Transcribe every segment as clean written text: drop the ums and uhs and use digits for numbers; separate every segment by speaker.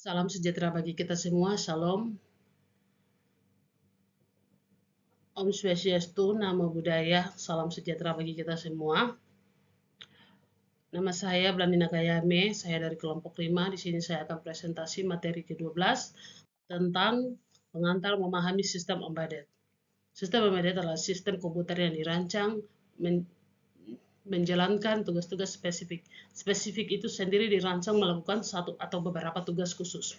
Speaker 1: Salam sejahtera bagi kita semua, Shalom. Om Swastiastu, Namo Buddhaya, salam sejahtera bagi kita semua. Nama saya Blandina Kayame, saya dari kelompok 5. Di sini saya akan presentasi materi ke-12 tentang pengantar memahami sistem embedded. Sistem embedded adalah sistem komputer yang dirancang menjalankan tugas-tugas spesifik. Spesifik itu sendiri dirancang melakukan satu atau beberapa tugas khusus.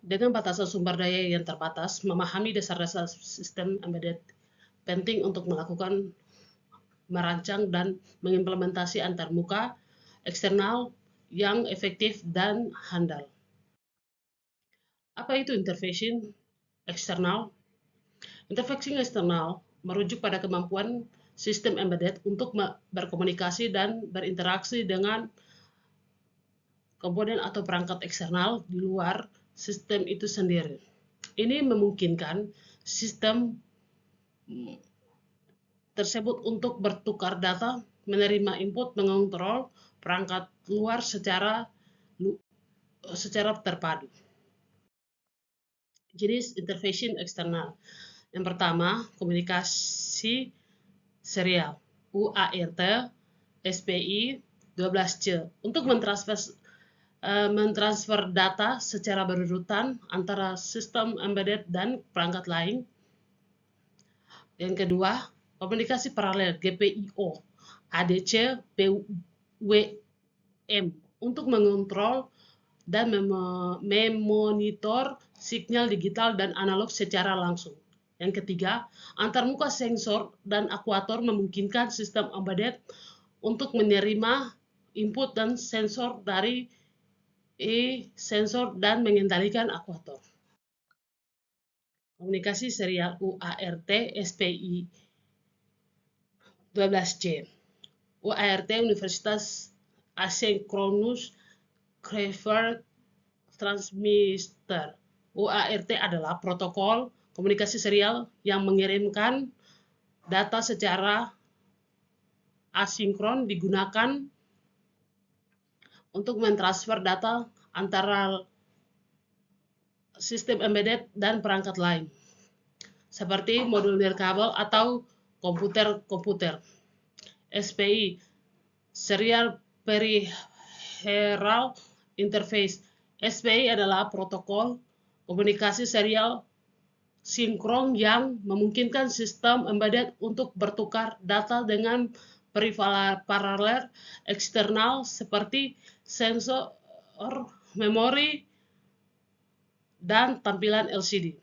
Speaker 1: Dengan batasan sumber daya yang terbatas, memahami dasar-dasar sistem embedded penting untuk merancang dan mengimplementasi antarmuka eksternal yang efektif dan handal. Apa itu interfacing eksternal? Interfacing eksternal merujuk pada kemampuan sistem embedded untuk berkomunikasi dan berinteraksi dengan komponen atau perangkat eksternal di luar sistem itu sendiri. Ini memungkinkan sistem tersebut untuk bertukar data, menerima input, mengontrol perangkat luar secara terpadu. Jenis interfacing eksternal. Yang pertama, komunikasi serial UART SPI 12C untuk mentransfer data secara berurutan antara sistem embedded dan perangkat lain. Yang kedua, komunikasi paralel GPIO ADC PWM untuk mengontrol dan memonitor sinyal digital dan analog secara langsung. Yang ketiga, antarmuka sensor dan aktuator memungkinkan sistem embedded untuk menerima input dan sensor dari sensor dan mengendalikan aktuator. Komunikasi serial UART SPI 12C. UART Universitas Asynchronous Reverse Transmitter. UART adalah protokol komunikasi serial yang mengirimkan data secara asinkron, digunakan untuk mentransfer data antara sistem embedded dan perangkat lain, seperti modul nirkabel atau komputer. SPI, Serial Peripheral Interface. SPI adalah protokol komunikasi serial sinkron yang memungkinkan sistem embedded untuk bertukar data dengan paralel eksternal seperti sensor, memori, dan tampilan LCD.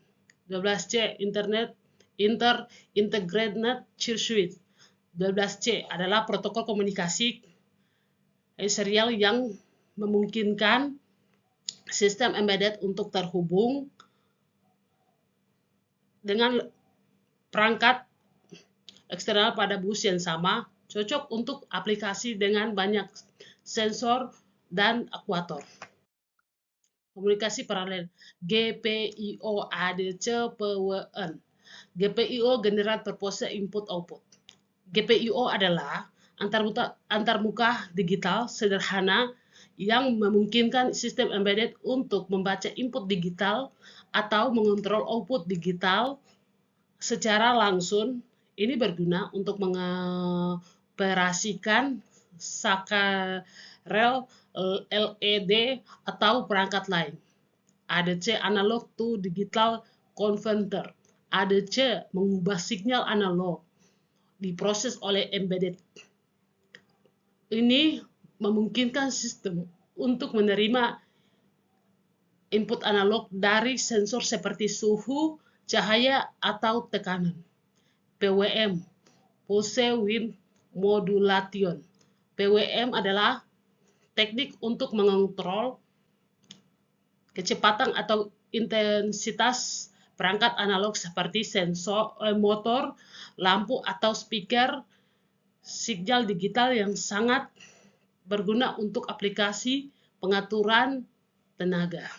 Speaker 1: 12C Integrated Circuit. 12C adalah protokol komunikasi serial yang memungkinkan sistem embedded untuk terhubung dengan perangkat eksternal pada bus yang sama, cocok untuk aplikasi dengan banyak sensor dan aktuator. Komunikasi paralel GPIO ADC PWN. GPIO General Purpose Input Output. GPIO adalah antarmuka digital sederhana yang memungkinkan sistem embedded untuk membaca input digital atau mengontrol output digital secara langsung. Ini berguna untuk mengoperasikan sakarel LED atau perangkat lain. ADC Analog to Digital Converter. ADC mengubah sinyal analog diproses oleh embedded. Ini memungkinkan sistem untuk menerima input analog dari sensor seperti suhu, cahaya, atau tekanan. PWM, Pulse Width Modulation. PWM adalah teknik untuk mengontrol kecepatan atau intensitas perangkat analog seperti sensor, motor, lampu, atau speaker. Sinyal digital yang sangat berguna untuk aplikasi pengaturan tenaga.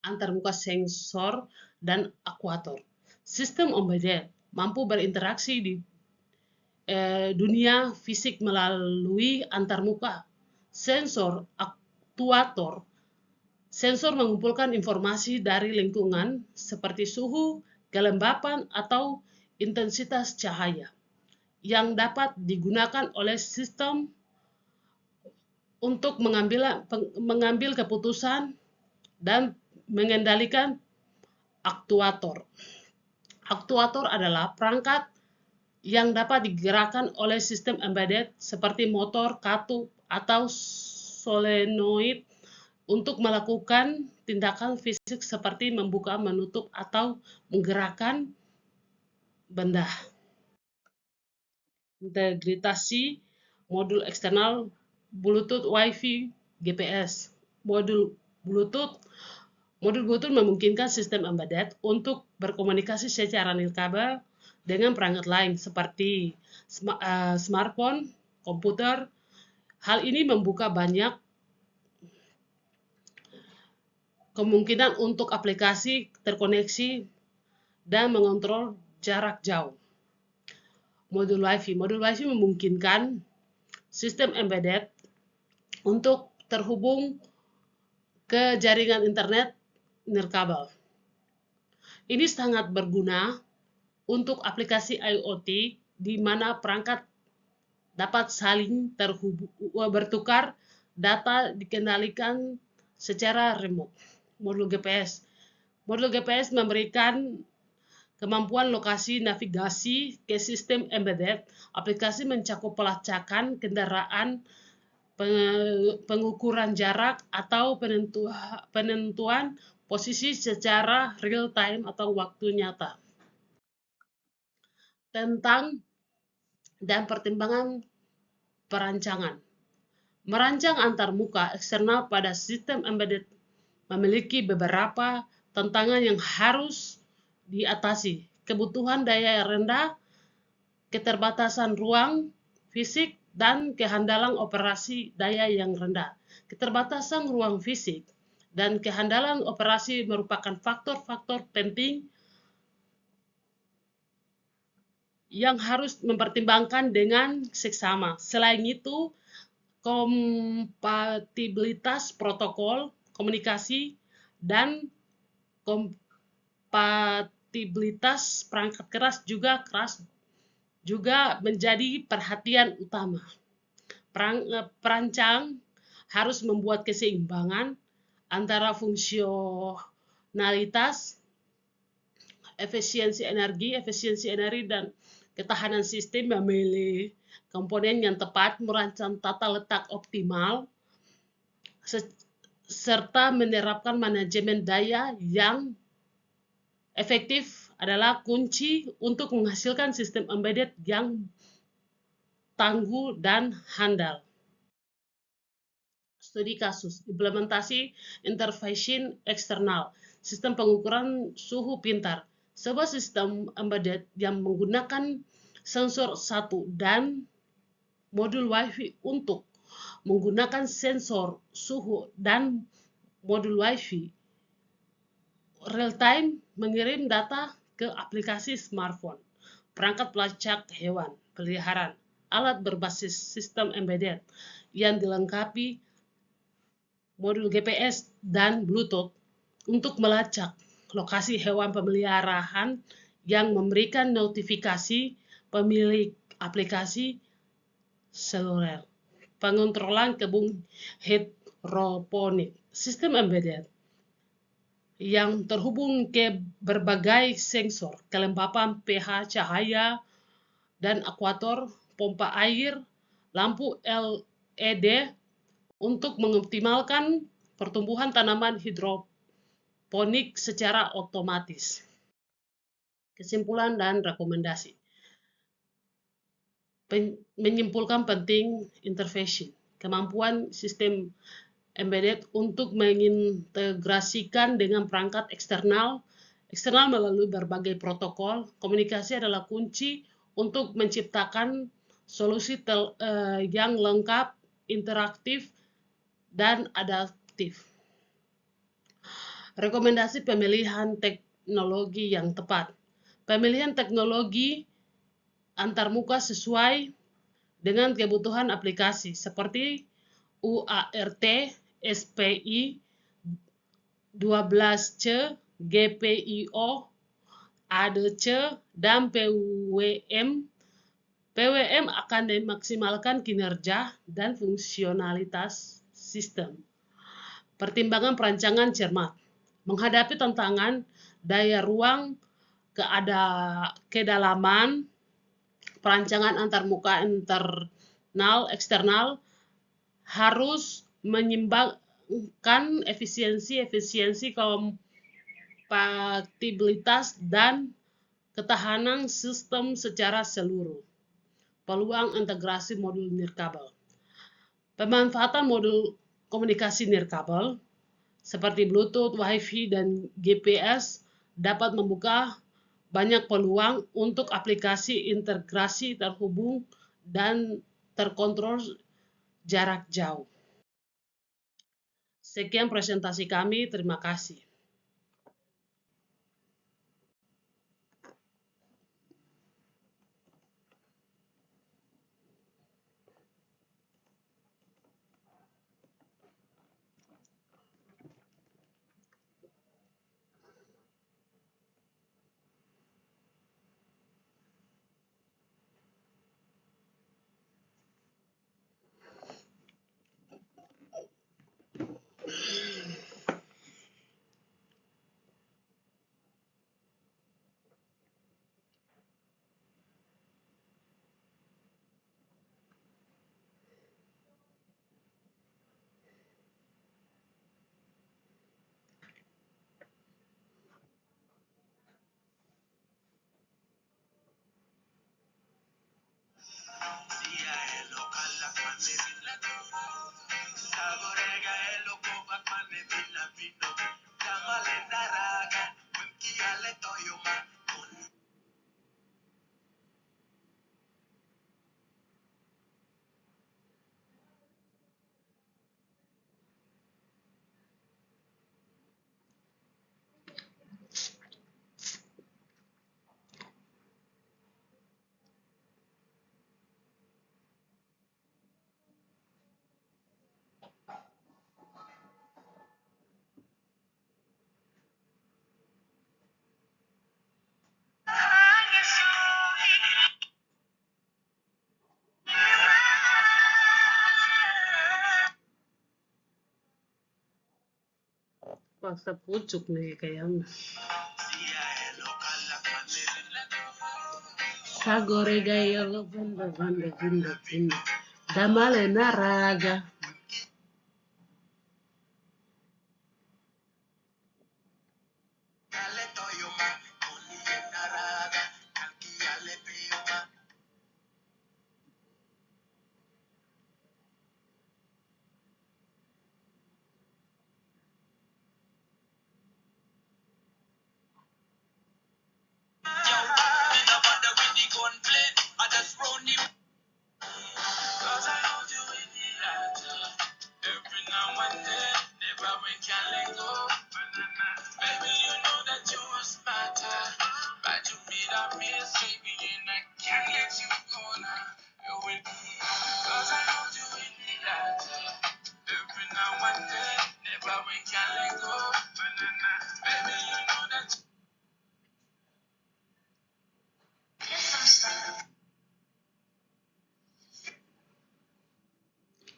Speaker 1: Antarmuka sensor dan aktuator. Sistem embedded mampu berinteraksi di dunia fisik melalui antarmuka sensor, aktuator. Sensor mengumpulkan informasi dari lingkungan seperti suhu, kelembapan, atau intensitas cahaya yang dapat digunakan oleh sistem untuk mengambil keputusan dan mengendalikan aktuator. Aktuator adalah perangkat yang dapat digerakkan oleh sistem embedded seperti motor, katup, atau solenoid untuk melakukan tindakan fisik seperti membuka, menutup, atau menggerakkan benda. Integrasi modul eksternal Bluetooth, Wi-Fi, GPS. Modul Bluetooth memungkinkan sistem embedded untuk berkomunikasi secara nirkabel dengan perangkat lain seperti smartphone, komputer. Hal ini membuka banyak kemungkinan untuk aplikasi terkoneksi dan mengontrol jarak jauh. Modul Wi-Fi memungkinkan sistem embedded untuk terhubung ke jaringan internet nirkabel. Ini sangat berguna untuk aplikasi IoT di mana perangkat dapat saling bertukar data dikendalikan secara remote. Modul GPS memberikan kemampuan lokasi navigasi ke sistem embedded. Aplikasi mencakup pelacakan kendaraan, pengukuran jarak, atau penentuan posisi secara real time atau waktu nyata. Tentang dan pertimbangan perancangan. Merancang antarmuka eksternal pada sistem embedded memiliki beberapa tantangan yang harus diatasi. Kebutuhan daya yang rendah, keterbatasan ruang fisik, dan kehandalan operasi daya yang rendah. Keterbatasan ruang fisik dan kehandalan operasi merupakan faktor-faktor penting yang harus mempertimbangkan dengan seksama. Selain itu, kompatibilitas protokol komunikasi dan kompatibilitas perangkat keras juga menjadi perhatian utama. Perancang harus membuat keseimbangan antara fungsionalitas, efisiensi energi, dan ketahanan sistem, memilih komponen yang tepat, merancang tata letak optimal, serta menerapkan manajemen daya yang efektif adalah kunci untuk menghasilkan sistem embedded yang tangguh dan handal. Studi kasus, implementasi interfacing eksternal, sistem pengukuran suhu pintar. Sebuah sistem embedded yang menggunakan sensor satu dan modul Wi-Fi untuk menggunakan sensor suhu dan modul Wi-Fi real-time mengirim data ke aplikasi smartphone, perangkat pelacak hewan peliharaan, alat berbasis sistem embedded yang dilengkapi modul GPS dan Bluetooth untuk melacak lokasi hewan peliharaan yang memberikan notifikasi pemilik aplikasi seluler. Pengontrolan kebun hidroponik, sistem embedded yang terhubung ke berbagai sensor, kelembapan, pH, cahaya, dan akuator, pompa air, lampu LED untuk mengoptimalkan pertumbuhan tanaman hidroponik secara otomatis. Kesimpulan dan rekomendasi. Menyimpulkan penting interfacing, kemampuan sistem embedded untuk mengintegrasikan dengan perangkat eksternal melalui berbagai protokol. Komunikasi adalah kunci untuk menciptakan solusi yang lengkap, interaktif, dan adaptif. Rekomendasi pemilihan teknologi yang tepat. Pemilihan teknologi antarmuka sesuai dengan kebutuhan aplikasi, seperti UART, SPI, 12C, GPIO, ADC, dan PWM. PWM akan memaksimalkan kinerja dan fungsionalitas sistem. Pertimbangan perancangan cermat. Menghadapi tantangan daya ruang, kedalaman, perancangan antarmuka internal, eksternal, harus menyimbangkan efisiensi, kompatibilitas, dan ketahanan sistem secara seluruh. Peluang integrasi modul nirkabel. Pemanfaatan modul komunikasi nirkabel seperti Bluetooth, Wi-Fi, dan GPS dapat membuka banyak peluang untuk aplikasi integrasi terhubung dan terkontrol jarak jauh. Sekian presentasi kami, terima kasih. Paksa pucuk nih kayaknya. Sagore gaya lo banda damale naraga.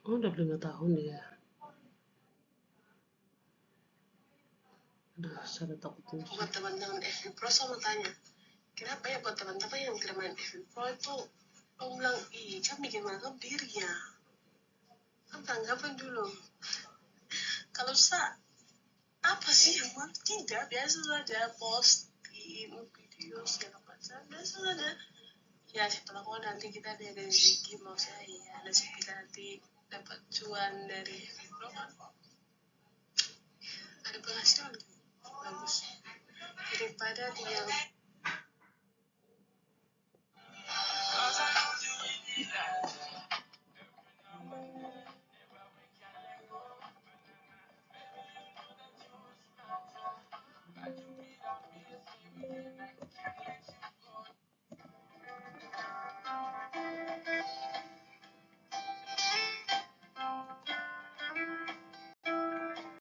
Speaker 1: Oh, udah 5 tahun dia. Aduh, saya takut terus.
Speaker 2: Buat teman-teman FB Pro, saya mau tanya, kenapa ya buat teman-teman yang main FB Pro itu lo bilang, kan bikin malam diri ya? Kan tanggapan dulu. Kalau saya, apa sih yang mau? Tidak, biasa saja posting video segala macam, biasa saja. Ya, setelah nanti kita ada rezeki, mau saya ya, rezeki kita nanti dapat cuan dari FB Pro kan? Ada penghasilan bagus daripada dia